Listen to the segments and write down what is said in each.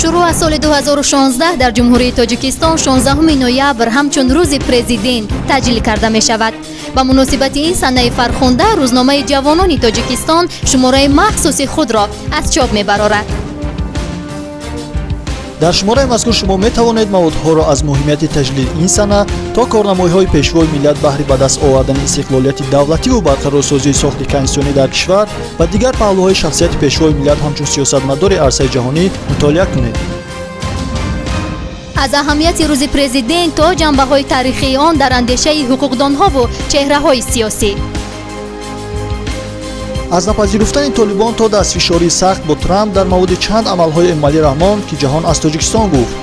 شروع از سال 2016 در جمهوری تاجیکستان 16 نوامبر همچون روز پرزیدنت تجلیل کرده می شود. با مناسبت این سنه فرخنده روزنامه جوانانی تاجیکستان شماره مخصوص خود را از چاپ می برآورد. در شماره مذکور شما می توانید موادها را از مهمیت تجلیل این سنه تا کارنمایی‌های پیشوای ملت بهر به دست آوردن استقلالیت دولتی و برقرارسازی ساخت کنستیتوسیونی در کشور و دیگر پهلوهای شخصیت پیشوای ملت همچون سیاستمدار عرصه جهانی مطالعه کنید. از اهمیت روز پرزیدنت تا جنبه‌های تاریخی آن در اندیشه حقوقدانها و چهره‌های سیاسی. از نپذیرفتن طالبان تا دستفشاری سخت با ترامپ در مورد چند عملهای امالی رحمان که جهان از تاجیکستان گفت.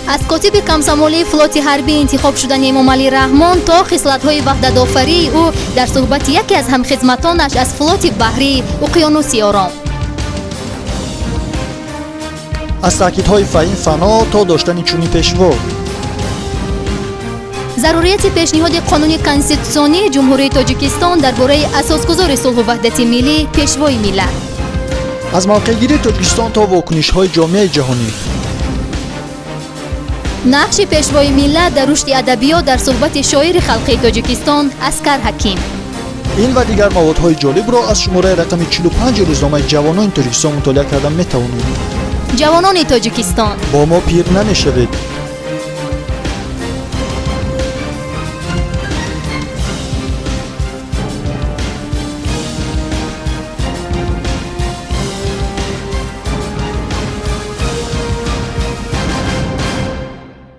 از کاتب کمسمالی فلوت حربی انتخاب شدن امام علی رحمان تا خصلت‌های وحدت‌آفری او در صحبت یکی از همخدمتانش از فلوت بحری اقیانوس آرام. از تاکیدهای فهیم فنا تا داشتن چونی پیشوا. ضروریت پیشنهاد قانون کنستیتوسیونی جمهوری تاجیکستان درباره اساسگذار صلح و وحدت ملی پیشوای ملت. از موقع‌گیری تاجیکستان تا واکنش‌های جامعه جهانی. نقش پیشوای ملت در رشد ادبیات در صحبت شاعر خلقی تاجیکستان اسکر حکیم. این و دیگر موادهای جالب را از شماره رقم 45 روزنامه جوانان تاجیکستان مطالعه کردن می‌توانید. جوانان تاجیکستان، با ما پیر نمی‌شوید.